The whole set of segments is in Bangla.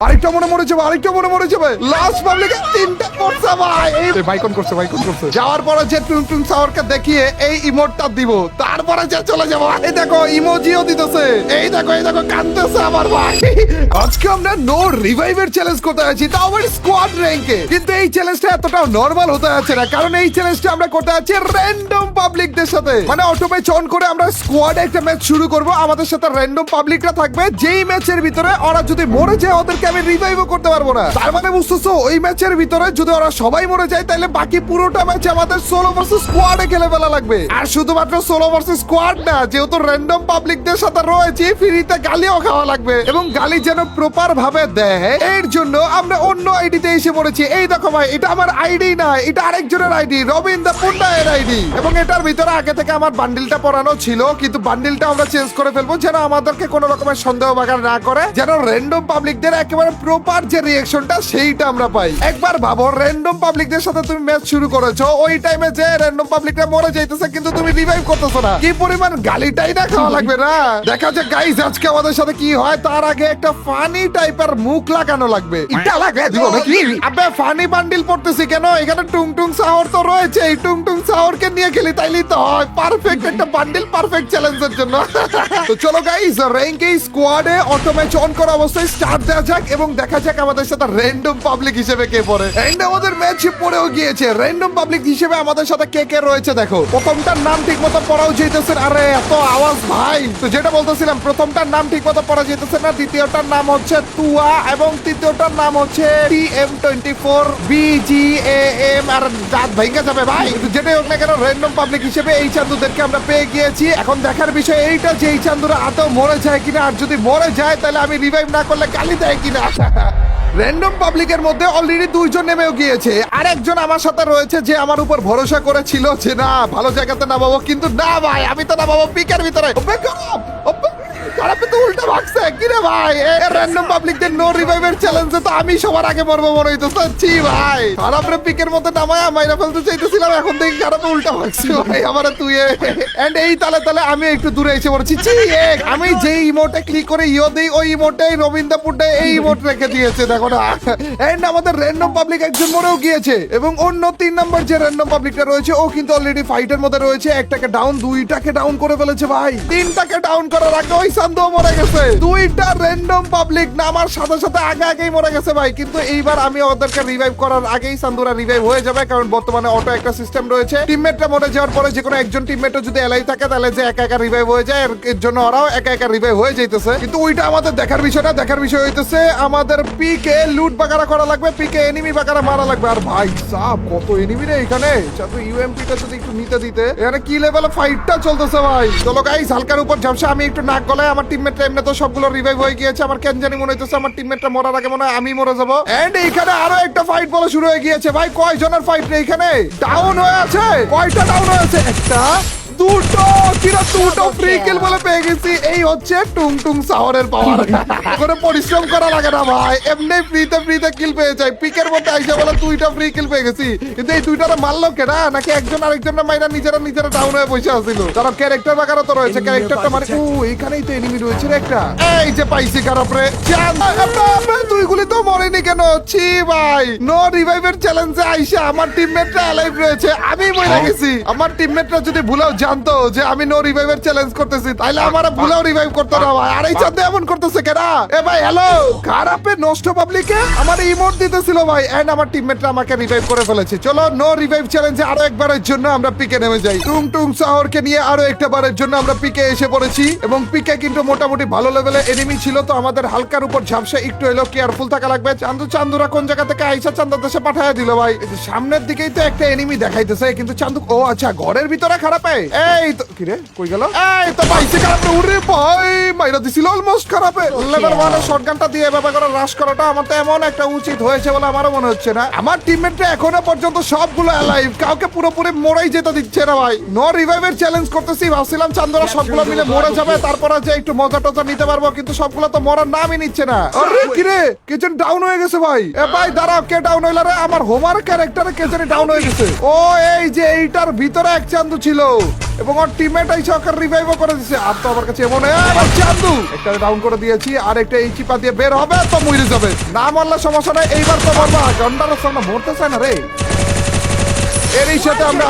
আরেকটা মরে যাবে লাস্ট পাবলিকে তিনটা পড়ছে ভাই এই বাইকন করছে যাওয়ার পরে যে টুং সাওয়ারকে দেখিয়ে এই ইমোটটা দিব, তারপরে যে চলে যাবো। এই দেখো ইমোজিও দিতেছে, এই দেখো কাঁদতেছে আমার ভাই। আজকে আমরা নো রিভাইভের চ্যালেঞ্জ করতে আছি, তাও আবার স্কোয়াড র্যাঙ্কে। কিন্তু এই চ্যালেঞ্জটা এতটাও নরমাল হতে যাচ্ছে না, কারণ এই চ্যালেঞ্জটা আমরা করতে যাচ্ছি র্যান্ডম পাবলিকদের সাথে। মানে অটো ম্যাচ অন করে আমরা স্কোয়াডে একটা ম্যাচ শুরু করব, আমাদের সাথে র্যান্ডম পাবলিকরা থাকবে। যেই ম্যাচের ভিতরে ওরা যদি মরে যায় ওদেরকে আমি রিভাইভও করতে পারবো না। তার মানে বুঝতেছো ওই ম্যাচের ভিতরে যদি ওরা সবাই মরে যায় তাহলে বাকি পুরোটা ম্যাচ আমাদের সোলো ভার্সেস স্কোয়াডে খেলে ফেলা লাগবে। আর শুধুমাত্র সোলো ভার্সেস স্কোয়াড না, যেহেতু র্যান্ডম পাবলিকদের সাথে রয়েছে ফ্রিতে গালিও খাওয়া লাগবে, এবং গালি যেন প্রপার ভাবে দেয় এর জন্য আমরা অন্য আইডিতে এসে পড়েছি। এই দেখো ভাই, এটা আমার আইডি না, এটা আরেকজনের আইডি, রবিন দা পুন্ডা এর আইডি। এবং এটার ভিতরে আগে থেকে আমার বান্ডিলটা পরানো ছিল, কিন্তু বান্ডিলটা আমরা চেঞ্জ করে ফেলবো যেন আমাদেরকে কোনো রকমের সন্দেহ বাগার না করে, যেন র্যান্ডম পাবলিকদের একেবারে প্রপার যে রিঅ্যাকশনটা সেইটা আমরা পাই। একবার ভাবো, র্যান্ডম পাবলিকদের সাথে তুমি ম্যাচ শুরু করেছো, ওই টাইমে যে র্যান্ডম পাবলিকরা মরে যাইতেছে কিন্তু তুমি রিভাইভ করতেছো না, কি পরিমাণ গালিটাই না খাওয়া লাগবে না। দেখা যাক গাইস আজকে আমাদের সাথে কি হয়। তার আগে একটা ফানি টাইপের মুখ লাগানো লাগবে। এটা লাগাই দিব নাকি? আবে ফানি বান্ডিল পড়তেছি কেন? এখানে টুং সাওয়ার তো রয়েছে, এই টুং সাওয়ারকে নিয়ে খেলি তাইলেই তো হয়। পারফেক্ট একটা বান্ডিল, পারফেক্ট চ্যালেঞ্জের জন্য। তো চলো গাইস, র্যাঙ্কে স্কোয়াডে অটো ম্যাচ অন করা অবস্থায় স্টার্ট দেওয়া যাক এবং দেখা যাক আমাদের সাথে র্যান্ডম পাবলিক হিসেবে কে পড়ে। এন্ড আমাদের ম্যাচ পড়েও গিয়েছে। র্যান্ডম পাবলিক হিসেবে আমাদের সাথে কে রয়েছে দেখো। প্রথমটার নাম ঠিকমতো পড়াও যেতেছে, আরে এত আওয়াজ ভাই। তো যেটা বলতেছিলাম, প্রথমটার নাম ঠিকমতো পড়া যেতেছে না, দ্বিতীয়টার নাম হচ্ছে তুয়া এবং তৃতীয়টার নাম হচ্ছে TM24 BGAM। আর দাঁত ভেঙে যাবে ভাই। যেটাই হোক না কেন, র্যান্ডম পাবলিক হিসেবে এই চান্দুদেরকে আমরা পেয়ে গিয়েছি। এখন দেখার বিষয় এইটা যে এই চান্দুরা আদৌ মরে যায় কিনা, আর যদি মরে যায় তাহলে আমি রিভাইভ না করলে গালি দেয় কিনা। র্যান্ডম পাবলিকের মধ্যে অলরেডি দুইজন নেমেও গিয়েছে, আর একজন আমার সাথে রয়েছে যে আমার উপর ভরসা করেছিল যে না ভালো জায়গাতে নামাবো, কিন্তু না ভাই, আমি তো নামাবো পিকের ভিতরে। খারাপে তো উল্টা ভাগছে কি রে ভাই। র্যান্ডম পাবলিকদের নো রিভাইভের চ্যালেঞ্জে তো আমি সবার আগে মরবো মনে হইতেছি ভাই। খারাপরে পিকের মধ্যে নামায় মাইরা ফেলতে চাইতেছিলাম, এখন দেখি খারাপে উল্টা ভাগছে ভাই আমার তুই। এন্ড এই তালে আমি একটু দূরে এসে পড়েছি। আমি যে ইমোটে ক্লিক করে ইও দেই, ওই ইমোটে রবীন্দ্রপুরটা এই ইমোট রেখে দিয়েছে দেখো না। এন্ড আমাদের র্যান্ডম পাবলিক একজন মরেও গিয়েছে, এবং অন্য 3 নম্বর যে র্যান্ডম পাবলিকটা রয়েছে ও কিন্তু অলরেডি ফাইটের মধ্যে রয়েছে। একটাকে ডাউন, দুইটাকে ডাউন করে ফেলেছে ভাই। 3টাকে ডাউন করার আগে ওই সান্দো মরে গেছে। 2টা র্যান্ডম পাবলিক নামার সাথে সাথে আগেই মরে গেছে ভাই। কিন্তু এইবার আমি ওদেরকে রিভাইভ করার আগেই সান্দুরা রিভাইভ হয়ে যাবে, কারণ বর্তমানে অটো একটা সিস্টেম রয়েছে। টিমমেটরা মরে যাওয়ার পরে যে কোনো একজন টিমমেটও যদি এলাই থাকে তাহলে যে একা রিভাইভ হয়ে যায়, এর জন্য ওরাও একা রিভাইভ হয়ে যাইতেছে। কিন্তু ওইটা আমাদের দেখার বিষয় না, দেখার বিষয় হইতেছে আমাদের পিকে লুট বাগারা করা লাগবে, পিকে এনিমি বাগারা মারা লাগবে। আর ভাই সাব কত এনিমি রে এখানে, চাতো ইউএমপিটা যদি একটু নিতে দিতে। এখানে কি লেভেলে ফাইটটা চলতেছে ভাই। চলো গাইস, হালকার উপর ঝাপসা আমি একটু নাক গলায়। আমার টিমমেটরা এমনি তো সবগুলো রিভাইভ হয়ে গিয়েছে, আমার কেন জানি মনে হইতেছে আমার টিমমেটরা মরার আগে মনে হয় আমি মরে যাবো। এন্ড এইখানে আরো একটা ফাইট বলা শুরু হয়ে গিয়েছে ভাই। কয়জনের ফাইট রে এখানে? ডাউন হয়ে আছে। কয়টা ডাউন হয়েছে? একটা, দুটো, দুটো ফ্রি কিল বলে পেয়ে গেছি। এই হচ্ছে টুং সাওয়ারের পাওয়ার। কোনো পরিশ্রম করা লাগে না ভাই, এমনি ফ্রিতে কিল পেয়ে যায়। পিকের মধ্যে আইসা বলে 2টা ফ্রি কিল পেয়ে গেছি, কিন্তু এই 2টারে মারলো কেনা, নাকি একজন আরেকজনের মাইরা নিজেরা ডাউন হয়ে বসে আছিল। কারণ ক্যারেক্টার বাগারও তো রয়েছে, ক্যারেক্টারটা মানে ও এইখানেই তো এনিমি রয়েছে রে একটা। এই যে পাইছি খারাপ রে। দুইগুলি তো মরেনি কেন? ছি ভাই, নো রিভাইভের চ্যালেঞ্জে আইসা আমার টিমমেটরা অ্যালাইভ রয়েছে, আমি মরে গেছি। আমার টিমমেটরা যদি ভুলেও জানতো যে আমি নো রিভাইভের চ্যালেঞ্জ করতেছি তাইলে আমার ভুলেও রিভাইভ করতে না ভাই। আর এই চাঁদে এমন করতেছে কেনা? এ ভাই হ্যালো, খারাপে নষ্ট পাবলিকে আমার ইমোট দিতেছিল ভাই, এন্ড আমার টিমমেটরা আমাকে রিভাইভ করে ফেলেছে। চলো নো রিভাইভ চ্যালেঞ্জে আরো একবারের জন্য আমরা পিকে নেমে যাই। টুং সাওয়ারকে নিয়ে আরো একটা বারের জন্য আমরা পিকে এসে পড়েছি, এবং পিকে কিন্তু মোটামুটি ভালো লেভেলে এনিমি ছিল, তো আমাদের হালকার উপর ঝাপসা একটু এলো কেয়ারফুল থাকা লাগবে। চান্দুরা কোন জায়গা থেকে আইসা চান্দা দেশে পাঠায় দিল ভাই। সামনের দিকেই তো একটা এনিমি দেখাইতেছে, কিন্তু চান্দু ও আচ্ছা ঘরের ভিতরে খারাপে। এই তো কি রে, কই গেল? এই তো পাইছে খারাপে। উরে ভাই মাইরা দিছিল অলমোস্ট খারাপে। লেভেল 1 এর শটগানটা দিয়ে এভাবে করে রাশ করাটা আমার তো এমন একটা উচিত হয়েছে বলে আমারও মনে হচ্ছে না। আমার টিমমেটরা এখনো পর্যন্ত সবগুলো অ্যালাইভ, কাউকে পুরোপুরি মরেই যেতে দিচ্ছে না ভাই। নো রিভাইভের চ্যালেঞ্জ করতেছি, ভাবছিলাম চান্দরা সবগুলো মিলে মরে যাবে, তারপরে যে একটু মজা টজা নিতে পারবো, কিন্তু সবগুলো তো মরার নামই নিচ্ছে না। আরে কি রে, কে জন ডাউন হয়ে গেছে ভাই। এ ভাই দাঁড়াও, কে ডাউন হইল রে? আমার হোমার ক্যারেক্টারে কে জানি ডাউন হয়ে গেছে। ও এই যে এইটার ভিতরে এক চান্দু ছিল এবং ওর টিমমেট আইসা ওকে রিভাইভও করে দিয়েছে। আর তো আমার কাছে এমন চান্দু একটা ডাউন করে দিয়েছি, আর একটা এই চিপা দিয়ে বের হবে তো মরে যাবে। না মরলে সমস্যা নাই, এইবার তো মরবা। গন্ডারের সামনে মরতে চায় না রে। এরই সাথে আমরা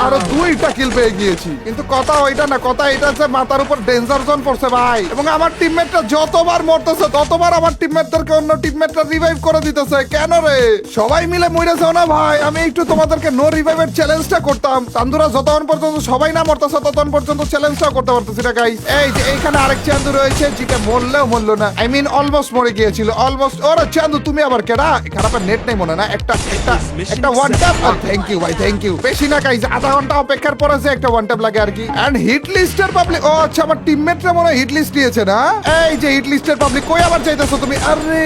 আরো 2টা কিল পেয়ে গিয়েছি। কিন্তু কথা ওইটা না, কথা এটা যে মাথার উপর ডেঞ্জার জোন পড়ছে ভাই, এবং আমার টিমমেটরা যতবার মরতেছে ততবার আমার টিমমেটদেরকে অন্য টিমমেটরা রিভাইভ করে দিতেছে। কেন রে? সবাই মিলে মরে যাও না ভাই। আমি একটু তোমাদেরকে নো রিভাইভের চ্যালেঞ্জটা করতাম। চান্দুরা যতক্ষণ পর্যন্ত সবাই না মরতেছে ততক্ষণ পর্যন্ত চ্যালেঞ্জটা করতে পারতেছি না গাইস। এই যে এইখানে আরেক চান্দু রয়েছে যেটা মরলো না, আই মিন অলমোস্ট মরে গিয়েছিল, অলমোস্ট। ওরে চান্দু তুমি আবার কেডা? খারাপের নেট নেই মনে না। একটা ওয়ান ট্যাপ। থ্যাংক ইউ ভাই, থ্যাংক ইউ। বেশি না গাইস, আধা ঘন্টা অপেক্ষার পরে যে একটা ওয়ান ট্যাপ লাগে আর কি। এন্ড হিট লিস্টের পাবলিক, ও আচ্ছা আমার টিমমেটরা মনে হয় হিট লিস্ট দিয়েছে না। এই যে হিট লিস্টের পাবলিক, কই আবার চাইতেছো তুমি? আরে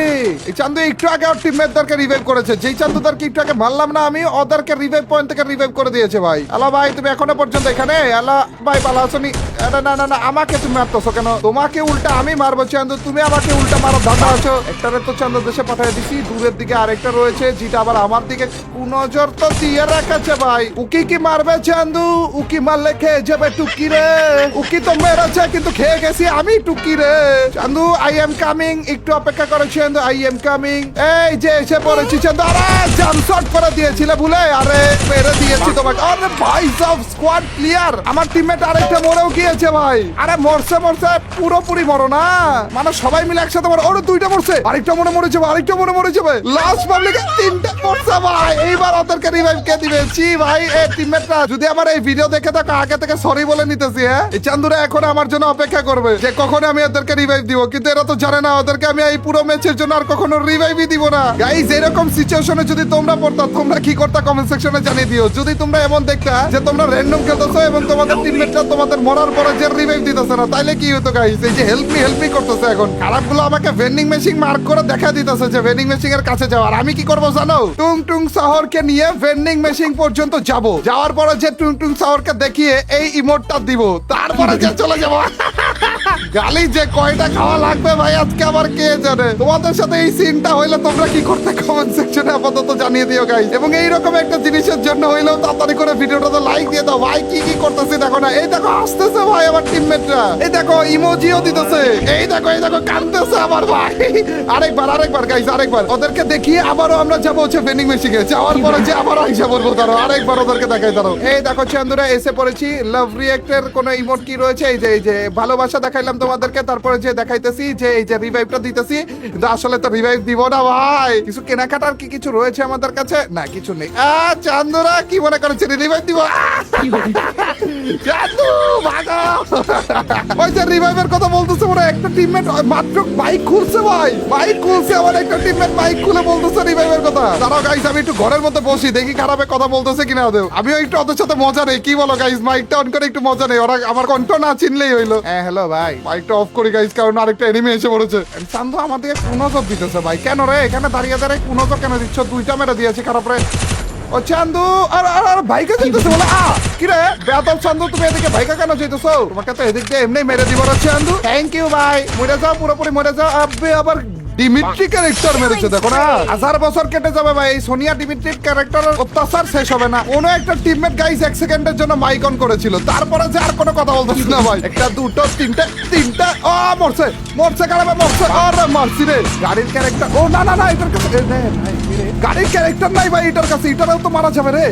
এই চান্দু একটু আগে ওর টিমমেটদেরকে রিভাইভ করেছে। যেই চান্দুদেরকে একটু আগে মারলাম না আমি, ওদেরকে রিভাইভ পয়েন্ট থেকে রিভাইভ করে দিয়েছে ভাই। আলা ভাই তুমি এখনো পর্যন্ত এখানে? আলা ভাই ভালো আছো নি? না আমাকে তুমি মারতেছো কেন? তোমাকে উল্টা আমি মারবো চান্দু, তুমি আমাকে উল্টা মারো ধান্দা আছো। একটারে তো চান্দু দেশে পাঠিয়ে দিছি, দূরের দিকে আরেকটা রয়েছে যেটা আবার আমার দিকে নজর তো দিয়ে রাখাছে ভাই। উকি কি মারবে চান্দু? উকি মারলে খেয়ে যাবে টুকি রে। উকি তো মেরেছে কিন্তু খেয়ে গেছি আমি টুকি রে। চান্দু আই এম কামিং, একটু অপেক্ষা করো চান্দু, আই এম কামিং। এই যে এসে পড়েছি চান্দু। আরে জাম্প শট করে দিয়েছিলে ভুলে, আরে মেরে দিয়েছি তোমাকে। আরে ভাই সব স্কোয়াড ক্লিয়ার। আমার টিমমেট আরেকটা মরেও গিয়েছে ভাই। আরে মরছে পুরোপুরি মরো না, মানে সবাই মিলে একসাথে মরো। ওরে 2টা মরছে, আরেকটা মরে যাবে, লাস্ট পাবলিকে 3টা মরছে ভাই। এইবার ওদেরকে রিভাইভ কে দিবে? জি ভাই এই টিমমেটরা যদি আমার এই ভিডিও দেখে থাকো আগে থেকে সরি বলে নিতেছি। হ্যাঁ এই চান্দুরা এখন আমার জন্য অপেক্ষা করবে যে কখন আমি ওদেরকে রিভাইভ দিব, কিন্তু এরা তো জানে না ওদেরকে আমি এই পুরো ম্যাচের জন্য আর কখনো রিভাইভই দিব না। গাইস এরকম সিচুয়েশনে যদি তোমরা পড়তা তোমরা কি করতা কমেন্ট সেকশনে জানিয়ে দিও। যদি তোমরা এমন দেখতা যে তোমরা র্যান্ডম খেলতেছো এবং তোমাদের টিমমেটরা তোমাদের মরার পরে যে রিভাইভ দিতেছে না, তাইলে কি হতো গাইস? এই যে হেল্প মি করতেছে এখন খারাপগুলো আমাকে ভেন্ডিং মেশিন মার্ক করে দেখা দিতেছে যে ভেন্ডিং মেশিন এর কাছে যাও। আর আমি কি করবো জানো? টুং শহরকে নিয়ে ভেন্ডিং মেশিন পর্যন্ত যাওয়ার পরে যে টুং শহরকে দেখিয়ে এই ইমোটটা দিব, তারপরে যে চলে যাবো। গালি যে কয়টা খাওয়া লাগবে ভাই আজকে আবার কে জানে। তোমাদের সাথে এই সিনটা হইলে তোমরা কি করতে কমেন্ট সেকশনে আপাতত জানিয়ে দিও গাইস। এবং এইরকম একটা জিনিসের জন্য হইলেও তাড়াতাড়ি করে ভিডিওটাতে লাইক দিয়ে দাও ভাই। কি করতেছি দেখো না, এই দেখো আসতেছে ভাই আমার টিমমেটরা, এই দেখো ইমোজিও দিতেছে, এই দেখো কাঁদতেছে আমার ভাই। আরেকবার গাইস, আরেকবার ওদেরকে দেখিয়ে আবারও আমরা যাবো হচ্ছে ভেন্ডিং মেশিনে। যাওয়ার পরে যে আবার আইসা বলবো তারও আরেকবার ওদেরকে দেখাই তারও। এই দেখো চান্দুরা এসে পড়েছি। লাভ রিয়েক্টের কোন ইমোট কি রয়েছে? এই যে ভালোবাসা দেখাইলাম তোমাদেরকে, তারপরে যে দেখাইতেছি যে এই যে রিভাইভটা দিতেছি, কিন্তু আসলে তো রিভাইভ দিব না ভাই। কিছু কেনাকাটার কি কিছু রয়েছে আমাদের কাছে? না কিছু নেই। চান্দুরা কি মনে করেছে রিভাইভ দিব? চান্দু ভাগো। ওই যে রিভাইভের কথা বলতেছে ওরা, একটা টিমমেট মাত্র বাইক খুলছে ভাই, বাইক খুলছে আমার একটা টিমমেট বাইক খুলে বলতেছে রিভাইভের কথা। দাঁড়াও গাইস আমি একটু ঘরের মধ্যে বসি, দেখি খারাপে কথা বলতেছে কিনা ওদের। আমিও একটু ওদের সাথে মজা নেই, কি বলো গাইস? মাইকটা অন করে একটু মজা নেই, ওরা আমার কণ্ঠ না চিনলেই হইলো। হ্যাঁ হ্যালো ভাই, মাইকটা অফ করি গাইস, কারণ আরেকটা এনিমি এসে পড়েছে। চান্দু আমার দিকে কুনজর দিতেছে ভাই। কেন রে এখানে দাঁড়িয়ে কুনজর কেন দিচ্ছ? 2টা মেরে দিয়েছি খারাপ রে। ও চান্দু আর ভাইকে যেতেছে বলে কি রে বেয়াদব চান্দু, তুমি এদিকে ভাইকে কেন যেতেছো? তোমাকে তো এদিক দিয়ে এমনি মেরে দিব রে চান্দু। থ্যাংক ইউ ভাই, মরে যাও পুরোপুরি মরে যাও। আবার ডিমিট্রি ক্যারেক্টার মেরেছে দেখো না। 1000 বছর কেটে যাবে ভাই, সোনিয়া ডিমিট্রি ক্যারেক্টারের অত্যাচার শেষ হবে না। কোনো একটা টিমমেট গাইস 1 সেকেন্ডের জন্য মাইক অন করেছিল, তারপরে যে আর কোনো কথা বলতেছ না ভাই। একটা দুটো তিনটা মরছে কারাবে মরছে। আরে মারছি রে গাড়ির ক্যারেক্টার। ও না এটার কাছে গাড়ির ক্যারেক্টার নাই ভাই এটার কাছে, এটারও তো মারা যাবে রে।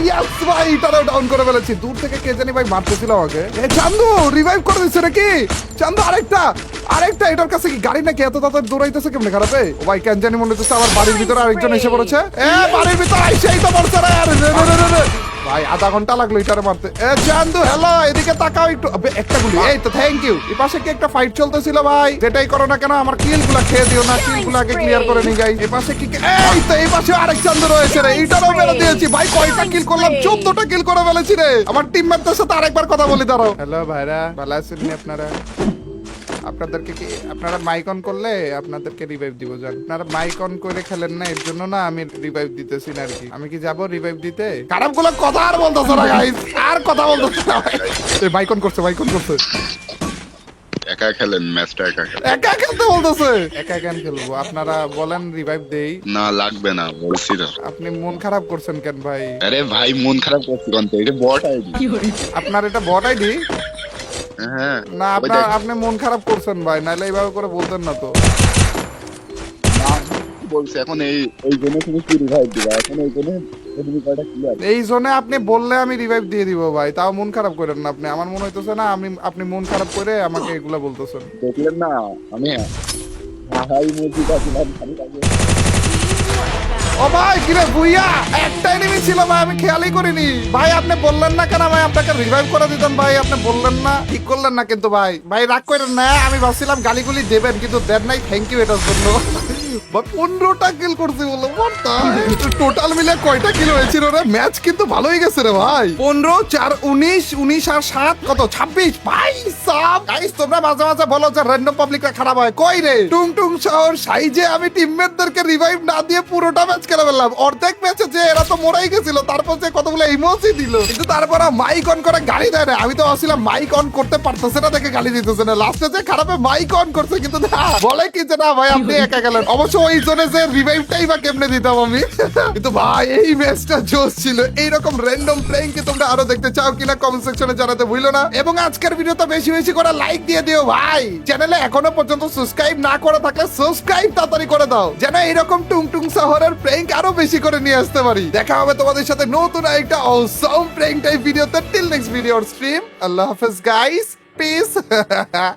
ইয়েস ভাই এটারও ডাউন করে ফেলেছি। দূর থেকে কে জানি ভাই মারতেছিল আমাকে। চান্দু রিভাইভ করে দিচ্ছে নাকি? চান্দু আরেকটা এটার কাছে কি গাড়ি নাকি? এত তাড়াতাড়ি দৌড়াইতেছে কেমনে খারাপে? ও ভাই কেন জানি মনে হচ্ছে আমার বাড়ির ভিতরে আরেকজন এসে পড়েছে। বাড়ির ভিতরে আইসেই তো মরছে রে। ভাই আধা ঘন্টা লাগলো এটারে মারতে। চান্দু হ্যালো এদিকে তাকাও একটু। একটা গুলি, এই তো থ্যাংক ইউ। এই পাশে কি একটা ফাইট চলতেছিল ভাই? যেটাই করো না কেন আমার কিল গুলা খেয়ে দিও না, কিল গুলাকে ক্লিয়ার করে নি গাই। এই পাশে কি এই তো এই পাশে আরেক চান্দু রয়েছে রে, এটারও মেরে দিয়েছি ভাই। কয়টা কিল করলাম? 14টা কিল করে ফেলেছি রে। আমার টিমমেটদের সাথে আরেকবার কথা বলি দাঁড়াও। হ্যালো ভাইরা ভালো আছেন আপনারা? আপনাদেরকে কি আপনারা মাইক অন করলে আপনাদেরকে রিভাইভ দিব জান। আপনারা মাইক অন করে খেলেন না, এর জন্য না আমি রিভাইভ দিতেছি না আর কি। আমি কি যাব রিভাইভ দিতে? খারাপগুলো কথা আর বলতেছ না গাইস, আর কথা বলতেছ না। এই মাইক অন করছে। একা খেলেন, ম্যাচটা একা খেলেন। একা খেলতে বলতেছে, একা কেন খেলবো? আপনারা বলেন রিভাইভ দেই। না লাগবে না, বলছি তো। আপনি মন খারাপ করছেন কেন ভাই? আরে ভাই মন খারাপ করছি কোন এটা বট আইডি। আপনার এটা বট আইডি? হ্যাঁ না আপনি মন খারাপ করছেন ভাই, নাইলে এইভাবে করে বলতেন না তো। বলছি এখন এই জন্য তুমি কি রিভাইভ দিবা? এখন এই জন্য তুমি কয়টা ক্লিয়ার এই জন্য আপনি বললে আমি রিভাইভ দিয়ে দিব ভাই, তাও মন খারাপ করেন না আপনি। আমার মনে হইতেছে না আপনি মন খারাপ করে আমাকে এগুলা বলতেছেন। দেখলেন না আমি হাই মুজিকা দিলাম খালি কাজে। ও ভাই কিরে বুইয়া, একটা এনিমি ছিল ভাই, আমি খেয়ালই করিনি ভাই। আপনি বললেন না কেন ভাই আপনাকে রিভাইভ করে দিতাম ভাই? আপনি বললেন না, ঠিক করলেন না কিন্তু ভাই। ভাই রাগ করেন না, আমি ভাবছিলাম গালিগুলি দেবেন কিন্তু দেন নাই। থ্যাংক ইউ এটার জন্য। 15টা কিল করছি বললো। টোটাল মিলে কয়টা কিল হয়েছিল রে? ম্যাচ কিন্তু ভালোই গেছে রে ভাই। 15 4 19 19 আর 7 কত 26 ভাই সাব। গাইস তোমরা মাঝে মাঝে বলো যে র্যান্ডম পাবলিকটা খারাপ হয়, কই রে? টুং টুং শহর সাইজে আমি টিমমেটদেরকে রিভাইভ না দিয়ে পুরোটা ম্যাচ খেলে ফেললাম। অর্ধেক ম্যাচে যে এরা তো মরাই গেছিল, তারপর যে কতগুলো ইমোজি দিল, কিন্তু তারপর মাইক অন করে গালি দেয় না। আমি তো ভাবছিলাম মাইক অন করতে পারতেছে না দেখে গালি দিতেছে না, লাস্টে যে খারাপে মাইক অন করছে কিন্তু না, বলে কি যে না ভাই আপনি একা গেলেন। অবশ্য ওই জোনে যে রিভাইভটাই বা কেমনে দিতাম আমি। কিন্তু ভাই এই ম্যাচটা জোশ ছিল। এইরকম র্যান্ডম প্লেইং কি তোমরা আরো দেখতে চাও কিনা কমেন্ট সেকশনে জানাতে ভুলো না। এবং আজকের ভিডিওটা বেশি বেশি করে লাইক দিয়ে দিও ভাই। চ্যানেলে এখনো পর্যন্ত সাবস্ক্রাইব না করে থাকলে সাবস্ক্রাইব তাড়াতাড়ি করে দাও, যেন এরকম টুং টুং শহরের প্রেঙ্ক আরো বেশি করে নিয়ে আসতে পারি। দেখা হবে তোমাদের সাথে নতুন একটা অসম প্রেঙ্ক টাইপ ভিডিওতে। টিল নেক্সট ভিডিও স্ট্রিম, আল্লাহ হাফেজ গাইস, পিস।